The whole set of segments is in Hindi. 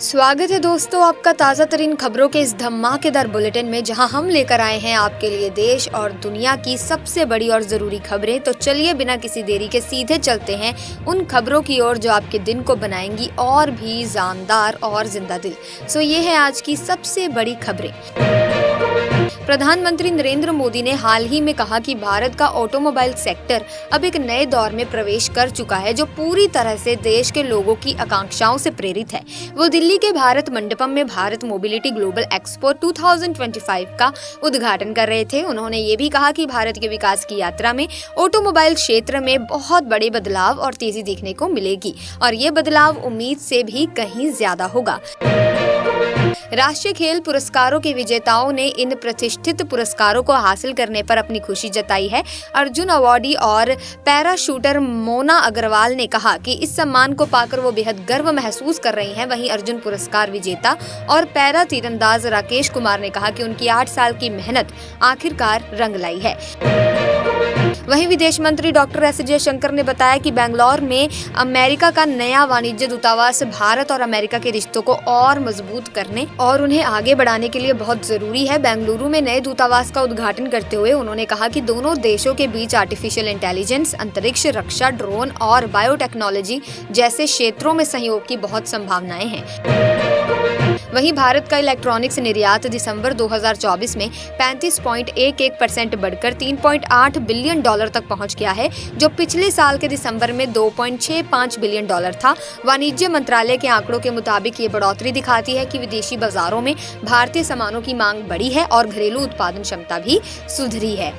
स्वागत है दोस्तों आपका ताज़ा तरीन खबरों के इस धमाकेदार बुलेटिन में, जहां हम लेकर आए हैं आपके लिए देश और दुनिया की सबसे बड़ी और ज़रूरी खबरें। तो चलिए बिना किसी देरी के सीधे चलते हैं उन खबरों की ओर जो आपके दिन को बनाएंगी और भी जानदार और जिंदा दिल। सो ये है आज की सबसे बड़ी खबरें। प्रधानमंत्री नरेंद्र मोदी ने हाल ही में कहा कि भारत का ऑटोमोबाइल सेक्टर अब एक नए दौर में प्रवेश कर चुका है, जो पूरी तरह से देश के लोगों की आकांक्षाओं से प्रेरित है। वो दिल्ली के भारत मंडपम में भारत मोबिलिटी ग्लोबल एक्सपो 2025 का उद्घाटन कर रहे थे। उन्होंने ये भी कहा कि भारत के विकास की यात्रा में ऑटोमोबाइल क्षेत्र में बहुत बड़े बदलाव और तेजी देखने को मिलेगी, और ये बदलाव उम्मीद से भी कहीं ज्यादा होगा। राष्ट्रीय खेल पुरस्कारों के विजेताओं ने इन प्रतिष्ठित पुरस्कारों को हासिल करने पर अपनी खुशी जताई है। अर्जुन अवार्डी और पैरा शूटर मोना अग्रवाल ने कहा कि इस सम्मान को पाकर वो बेहद गर्व महसूस कर रही हैं। वहीं अर्जुन पुरस्कार विजेता और पैरा तीरंदाज राकेश कुमार ने कहा कि उनकी 8 साल की मेहनत आखिरकार रंग लाई है। वहीं विदेश मंत्री डॉक्टर एस जयशंकर ने बताया कि बेंगलुरु में अमेरिका का नया वाणिज्य दूतावास भारत और अमेरिका के रिश्तों को और मजबूत करने और उन्हें आगे बढ़ाने के लिए बहुत जरूरी है। बेंगलुरु में नए दूतावास का उद्घाटन करते हुए उन्होंने कहा कि दोनों देशों के बीच आर्टिफिशियल इंटेलिजेंस, अंतरिक्ष, रक्षा, ड्रोन और बायोटेक्नोलॉजी जैसे क्षेत्रों में सहयोग की बहुत संभावनाएं हैं। वहीं भारत का इलेक्ट्रॉनिक्स निर्यात दिसंबर 2024 में 35.11% बढ़कर $3.8 बिलियन तक पहुंच गया है, जो पिछले साल के दिसंबर में $2.65 बिलियन था। वाणिज्य मंत्रालय के आंकड़ों के मुताबिक ये बढ़ोतरी दिखाती है कि विदेशी बाजारों में भारतीय सामानों की मांग बढ़ी है और घरेलू उत्पादन क्षमता भी सुधरी है।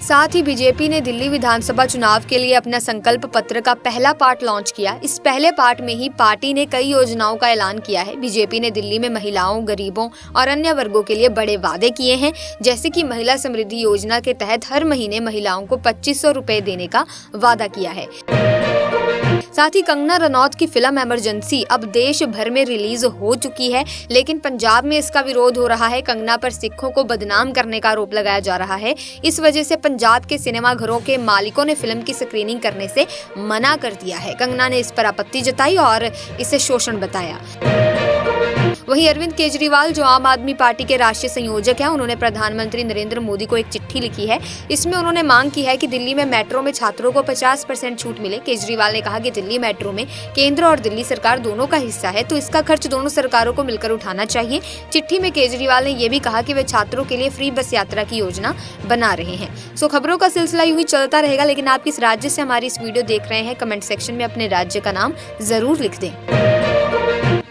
साथ ही बीजेपी ने दिल्ली विधानसभा चुनाव के लिए अपना संकल्प पत्र का पहला पार्ट लॉन्च किया। इस पहले पार्ट में ही पार्टी ने कई योजनाओं का ऐलान किया है। बीजेपी ने दिल्ली में महिलाओं, गरीबों और अन्य वर्गों के लिए बड़े वादे किए हैं, जैसे कि महिला समृद्धि योजना के तहत हर महीने महिलाओं को 2500 रुपए देने का वादा किया है। साथ ही कंगना रनौत की फिल्म इमरजेंसी अब देश भर में रिलीज हो चुकी है, लेकिन पंजाब में इसका विरोध हो रहा है। कंगना पर सिखों को बदनाम करने का आरोप लगाया जा रहा है। इस वजह से पंजाब के सिनेमा घरों के मालिकों ने फिल्म की स्क्रीनिंग करने से मना कर दिया है। कंगना ने इस पर आपत्ति जताई और इसे शोषण बताया। वहीं अरविंद केजरीवाल, जो आम आदमी पार्टी के राष्ट्रीय संयोजक हैं, उन्होंने प्रधानमंत्री नरेंद्र मोदी को एक चिट्ठी लिखी है। इसमें उन्होंने मांग की है कि दिल्ली में मेट्रो में छात्रों को 50% छूट मिले। केजरीवाल ने कहा कि दिल्ली मेट्रो में केंद्र और दिल्ली सरकार दोनों का हिस्सा है, तो इसका खर्च दोनों सरकारों को मिलकर उठाना चाहिए। चिट्ठी में केजरीवाल ने यह भी कहा कि वे छात्रों के लिए फ्री बस यात्रा की योजना बना रहे हैं। सो खबरों का सिलसिला यूं ही चलता रहेगा, लेकिन आप किस राज्य से हमारी इस वीडियो देख रहे हैं, कमेंट सेक्शन में अपने राज्य का नाम जरूर लिख दें।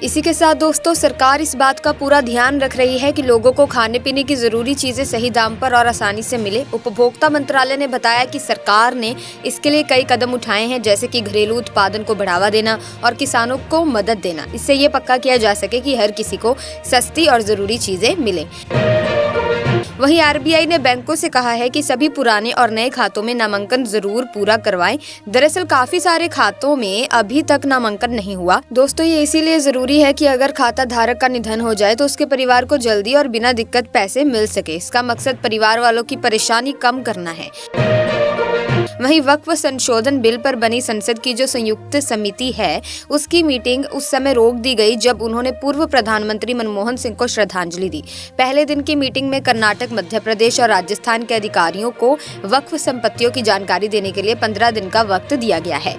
इसी के साथ दोस्तों, सरकार इस बात का पूरा ध्यान रख रही है कि लोगों को खाने पीने की जरूरी चीजें सही दाम पर और आसानी से मिले। उपभोक्ता मंत्रालय ने बताया कि सरकार ने इसके लिए कई कदम उठाए हैं, जैसे कि घरेलू उत्पादन को बढ़ावा देना और किसानों को मदद देना। इससे ये पक्का किया जा सके कि हर किसी को सस्ती और जरूरी चीजें मिले। वहीं आरबीआई ने बैंकों से कहा है कि सभी पुराने और नए खातों में नामांकन जरूर पूरा करवाएं। दरअसल काफी सारे खातों में अभी तक नामांकन नहीं हुआ। दोस्तों, ये इसीलिए जरूरी है कि अगर खाता धारक का निधन हो जाए तो उसके परिवार को जल्दी और बिना दिक्कत पैसे मिल सके। इसका मकसद परिवार वालों की परेशानी कम करना है। वहीं वक्फ संशोधन बिल पर बनी संसद की जो संयुक्त समिति है, उसकी मीटिंग उस समय रोक दी गई जब उन्होंने पूर्व प्रधानमंत्री मनमोहन सिंह को श्रद्धांजलि दी। पहले दिन की मीटिंग में कर्नाटक, मध्य प्रदेश और राजस्थान के अधिकारियों को वक्फ संपत्तियों की जानकारी देने के लिए 15 दिन का वक्त दिया गया है।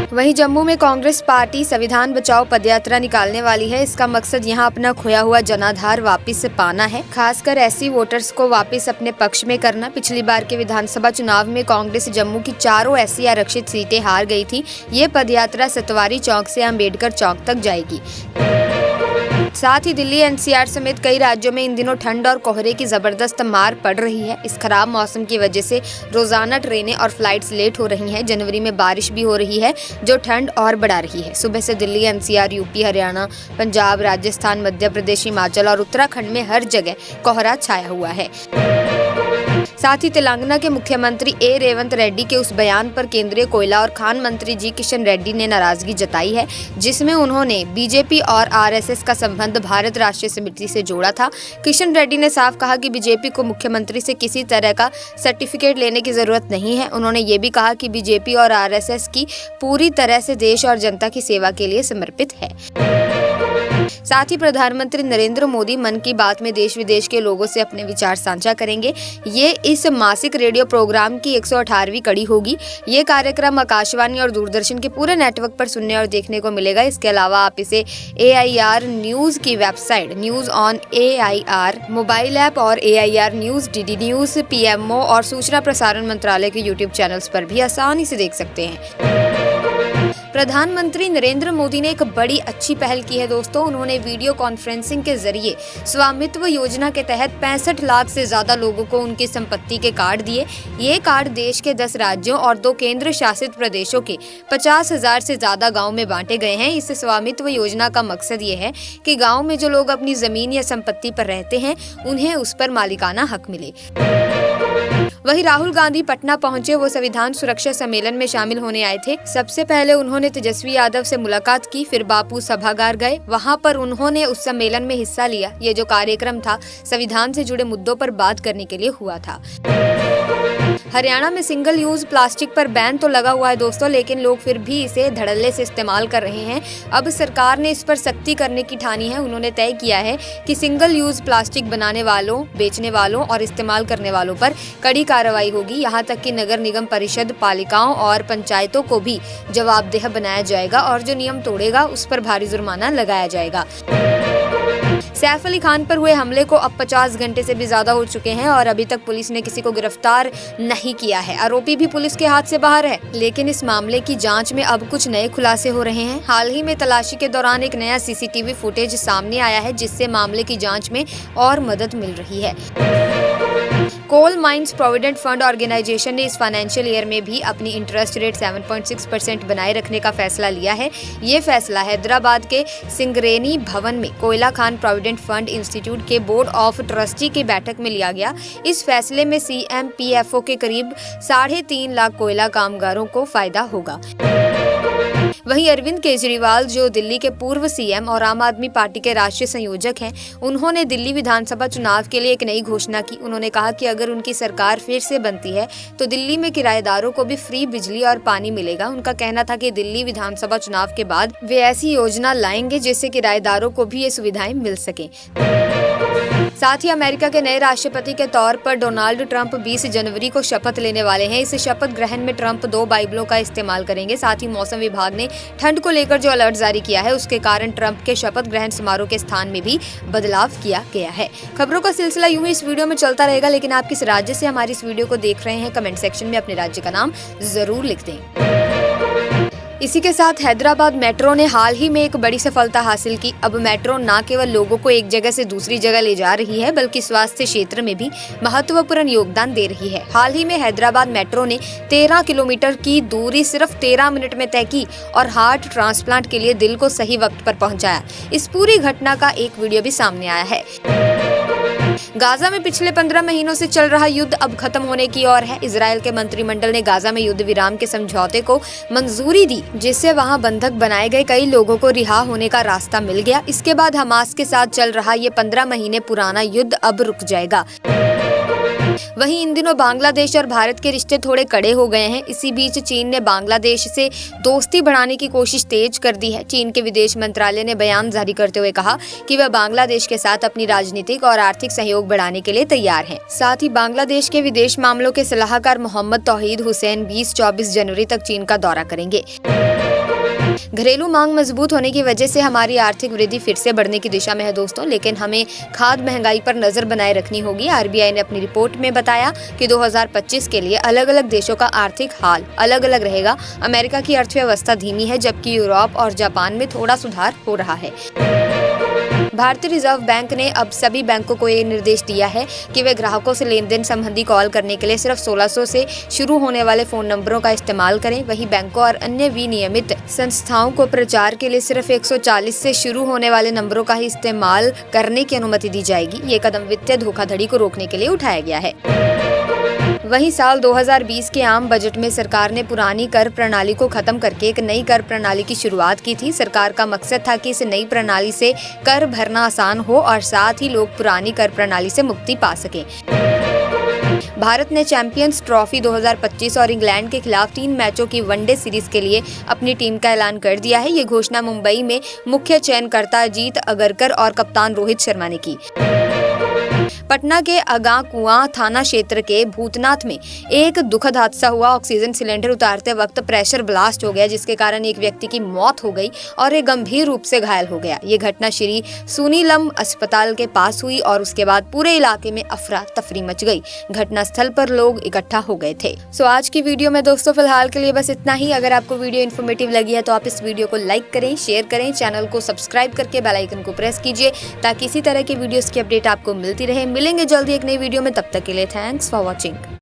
वहीं जम्मू में कांग्रेस पार्टी संविधान बचाओ पदयात्रा निकालने वाली है। इसका मकसद यहां अपना खोया हुआ जनाधार वापस पाना है, खासकर ऐसी वोटर्स को वापस अपने पक्ष में करना। पिछली बार के विधानसभा चुनाव में कांग्रेस जम्मू की 4 ऐसी आरक्षित सीटें हार गई थी। ये पदयात्रा सतवारी चौक से अम्बेडकर चौक तक जाएगी। साथ ही दिल्ली, एनसीआर समेत कई राज्यों में इन दिनों ठंड और कोहरे की जबरदस्त मार पड़ रही है। इस खराब मौसम की वजह से रोजाना ट्रेनें और फ्लाइट्स लेट हो रही हैं। जनवरी में बारिश भी हो रही है, जो ठंड और बढ़ा रही है। सुबह से दिल्ली, एनसीआर, यूपी, हरियाणा, पंजाब, राजस्थान, मध्य प्रदेश, हिमाचल और उत्तराखंड में हर जगह कोहरा छाया हुआ है। साथ ही तेलंगाना के मुख्यमंत्री ए रेवंत रेड्डी के उस बयान पर केंद्रीय कोयला और खान मंत्री जी किशन रेड्डी ने नाराजगी जताई है, जिसमें उन्होंने बीजेपी और आरएसएस का संबंध भारत राष्ट्रीय समिति से जोड़ा था। किशन रेड्डी ने साफ कहा कि बीजेपी को मुख्यमंत्री से किसी तरह का सर्टिफिकेट लेने की जरूरत नहीं है। उन्होंने ये भी कहा कि बीजेपी और आरएसएस की पूरी तरह से देश और जनता की सेवा के लिए समर्पित है। साथ ही प्रधानमंत्री नरेंद्र मोदी मन की बात में देश विदेश के लोगों से अपने विचार साझा करेंगे। ये इस मासिक रेडियो प्रोग्राम की 118वीं कड़ी होगी। ये कार्यक्रम आकाशवाणी और दूरदर्शन के पूरे नेटवर्क पर सुनने और देखने को मिलेगा। इसके अलावा आप इसे AIR न्यूज की website news on AIR mobile app और AIR news, DD news, PMO और सूचना प्रसारण मंत्रालय के YouTube चैनल्स पर भी आसानी से देख सकते हैं। प्रधानमंत्री नरेंद्र मोदी ने एक बड़ी अच्छी पहल की है दोस्तों। उन्होंने वीडियो कॉन्फ्रेंसिंग के जरिए स्वामित्व योजना के तहत 65 लाख से ज्यादा लोगों को उनकी संपत्ति के कार्ड दिए। ये कार्ड देश के 10 राज्यों और 2 केंद्र शासित प्रदेशों के 50,000 से ज्यादा गाँव में बांटे गए हैं। इस स्वामित्व योजना का मकसद ये है कि गाँव में जो लोग अपनी जमीन या संपत्ति पर रहते हैं उन्हें उस पर मालिकाना हक मिले। वहीं राहुल गांधी पटना पहुंचे। वो संविधान सुरक्षा सम्मेलन में शामिल होने आए थे। सबसे पहले उन्होंने तेजस्वी यादव से मुलाकात की, फिर बापू सभागार गए। वहां पर उन्होंने उस सम्मेलन में हिस्सा लिया। ये जो कार्यक्रम था संविधान से जुड़े मुद्दों पर बात करने के लिए हुआ था। हरियाणा में सिंगल यूज प्लास्टिक पर बैन तो लगा हुआ है दोस्तों, लेकिन लोग फिर भी इसे धड़ल्ले से इस्तेमाल कर रहे हैं। अब सरकार ने इस पर सख्ती करने की ठानी है। उन्होंने तय किया है कि सिंगल यूज प्लास्टिक बनाने वालों, बेचने वालों और इस्तेमाल करने वालों पर कड़ी कार्रवाई होगी। यहाँ तक कि नगर निगम परिषद, पालिकाओं और पंचायतों को भी जवाबदेह बनाया जाएगा और जो नियम तोड़ेगा उस पर भारी जुर्माना लगाया जाएगा। सैफ अली खान पर हुए हमले को अब 50 घंटे से भी ज्यादा हो चुके हैं और अभी तक पुलिस ने किसी को गिरफ्तार नहीं किया है। आरोपी भी पुलिस के हाथ से बाहर है, लेकिन इस मामले की जांच में अब कुछ नए खुलासे हो रहे हैं। हाल ही में तलाशी के दौरान एक नया CCTV फुटेज सामने आया है, जिससे मामले की जांच में और मदद मिल रही है। Coal mines provident fund organisation ने इस फाइनेंशियल ईयर में भी अपनी इंटरेस्ट रेट 7.6% बनाए रखने का फैसला लिया है। ये फैसला हैदराबाद के सिंगरेनी भवन में कोयला खान प्रोविडेंट फंड इंस्टीट्यूट के बोर्ड ऑफ ट्रस्टी की बैठक में लिया गया। इस फैसले में CMPFO के करीब 3.5 लाख कोयला कामगारों को फायदा होगा। वहीं अरविंद केजरीवाल, जो दिल्ली के पूर्व CM और आम आदमी पार्टी के राष्ट्रीय संयोजक हैं, उन्होंने दिल्ली विधानसभा चुनाव के लिए एक नई घोषणा की। उन्होंने कहा कि अगर उनकी सरकार फिर से बनती है तो दिल्ली में किराएदारों को भी फ्री बिजली और पानी मिलेगा। उनका कहना था कि दिल्ली विधानसभा चुनाव के बाद वे ऐसी योजना लाएंगे जिससे किराएदारों को भी ये सुविधाएं मिल सके। साथ ही अमेरिका के नए राष्ट्रपति के तौर पर डोनाल्ड ट्रंप 20 जनवरी को शपथ लेने वाले हैं। इस शपथ ग्रहण में ट्रंप 2 बाइबलों का इस्तेमाल करेंगे। साथ ही मौसम विभाग ने ठंड को लेकर जो अलर्ट जारी किया है, उसके कारण ट्रंप के शपथ ग्रहण समारोह के स्थान में भी बदलाव किया गया है। खबरों का सिलसिला यूं ही इस वीडियो में चलता रहेगा, लेकिन आप किस राज्य से हमारी इस वीडियो को देख रहे हैं, कमेंट सेक्शन में अपने राज्य का नाम जरूर लिख दें। इसी के साथ हैदराबाद मेट्रो ने हाल ही में एक बड़ी सफलता हासिल की। अब मेट्रो न केवल लोगों को एक जगह से दूसरी जगह ले जा रही है, बल्कि स्वास्थ्य क्षेत्र में भी महत्वपूर्ण योगदान दे रही है। हाल ही में हैदराबाद मेट्रो ने 13 किलोमीटर की दूरी सिर्फ 13 मिनट में तय की और हार्ट ट्रांसप्लांट के लिए दिल को सही वक्त पर पहुंचाया। इस पूरी घटना का एक वीडियो भी सामने आया है। गाजा में पिछले 15 महीनों से चल रहा युद्ध अब खत्म होने की ओर है। इजराइल के मंत्रिमंडल ने गाजा में युद्ध विराम के समझौते को मंजूरी दी, जिससे वहां बंधक बनाए गए कई लोगों को रिहा होने का रास्ता मिल गया। इसके बाद हमास के साथ चल रहा ये 15 महीने पुराना युद्ध अब रुक जाएगा। वहीं इन दिनों बांग्लादेश और भारत के रिश्ते थोड़े कड़े हो गए हैं। इसी बीच चीन ने बांग्लादेश से दोस्ती बढ़ाने की कोशिश तेज कर दी है। चीन के विदेश मंत्रालय ने बयान जारी करते हुए कहा कि वह बांग्लादेश के साथ अपनी राजनीतिक और आर्थिक सहयोग बढ़ाने के लिए तैयार है। साथ ही बांग्लादेश के विदेश मामलों के सलाहकार मोहम्मद तौहीद हुसैन 20-24 जनवरी तक चीन का दौरा करेंगे। घरेलू मांग मजबूत होने की वजह से हमारी आर्थिक वृद्धि फिर से बढ़ने की दिशा में है दोस्तों, लेकिन हमें खाद्य महंगाई पर नजर बनाए रखनी होगी। RBI ने अपनी रिपोर्ट में बताया कि 2025 के लिए अलग अलग देशों का आर्थिक हाल अलग अलग रहेगा। अमेरिका की अर्थव्यवस्था धीमी है, जबकि यूरोप और जापान में थोड़ा सुधार हो रहा है। भारतीय रिजर्व बैंक ने अब सभी बैंकों को ये निर्देश दिया है कि वे ग्राहकों से लेन देन संबंधी कॉल करने के लिए सिर्फ 1600 से शुरू होने वाले फोन नंबरों का इस्तेमाल करें। वहीं बैंकों और अन्य विनियमित संस्थाओं को प्रचार के लिए सिर्फ 140 से शुरू होने वाले नंबरों का ही इस्तेमाल करने की अनुमति दी जाएगी। ये कदम वित्तीय धोखाधड़ी को रोकने के लिए उठाया गया है। वहीं साल 2020 के आम बजट में सरकार ने पुरानी कर प्रणाली को खत्म करके एक नई कर प्रणाली की शुरुआत की थी। सरकार का मकसद था कि इस नई प्रणाली से कर भरना आसान हो और साथ ही लोग पुरानी कर प्रणाली से मुक्ति पा सकें। भारत ने चैंपियंस ट्रॉफी 2025 और इंग्लैंड के खिलाफ 3 मैचों की वनडे सीरीज के लिए अपनी टीम का ऐलान कर दिया है। ये घोषणा मुंबई में मुख्य चयनकर्ता अजीत अगरकर और कप्तान रोहित शर्मा ने की। पटना के अगाकुआं थाना क्षेत्र के भूतनाथ में एक दुखद हादसा हुआ। ऑक्सीजन सिलेंडर उतारते वक्त प्रेशर ब्लास्ट हो गया, जिसके कारण एक व्यक्ति की मौत हो गई और एक गंभीर रूप से घायल हो गया। ये घटना श्री सुनीलम अस्पताल के पास हुई और उसके बाद पूरे इलाके में अफरा तफरी मच गई। घटनास्थल पर लोग इकट्ठा हो गए थे। आज की वीडियो में दोस्तों फिलहाल के लिए बस इतना ही। अगर आपको वीडियो इन्फॉर्मेटिव लगी है तो आप इस वीडियो को लाइक करें, शेयर करें, चैनल को सब्सक्राइब करके बेल आइकन को प्रेस कीजिए ताकि इसी तरह की वीडियोस की अपडेट आपको मिलती रहे। मिलेंगे जल्दी एक नई वीडियो में, तब तक के लिए थैंक्स फॉर वॉचिंग।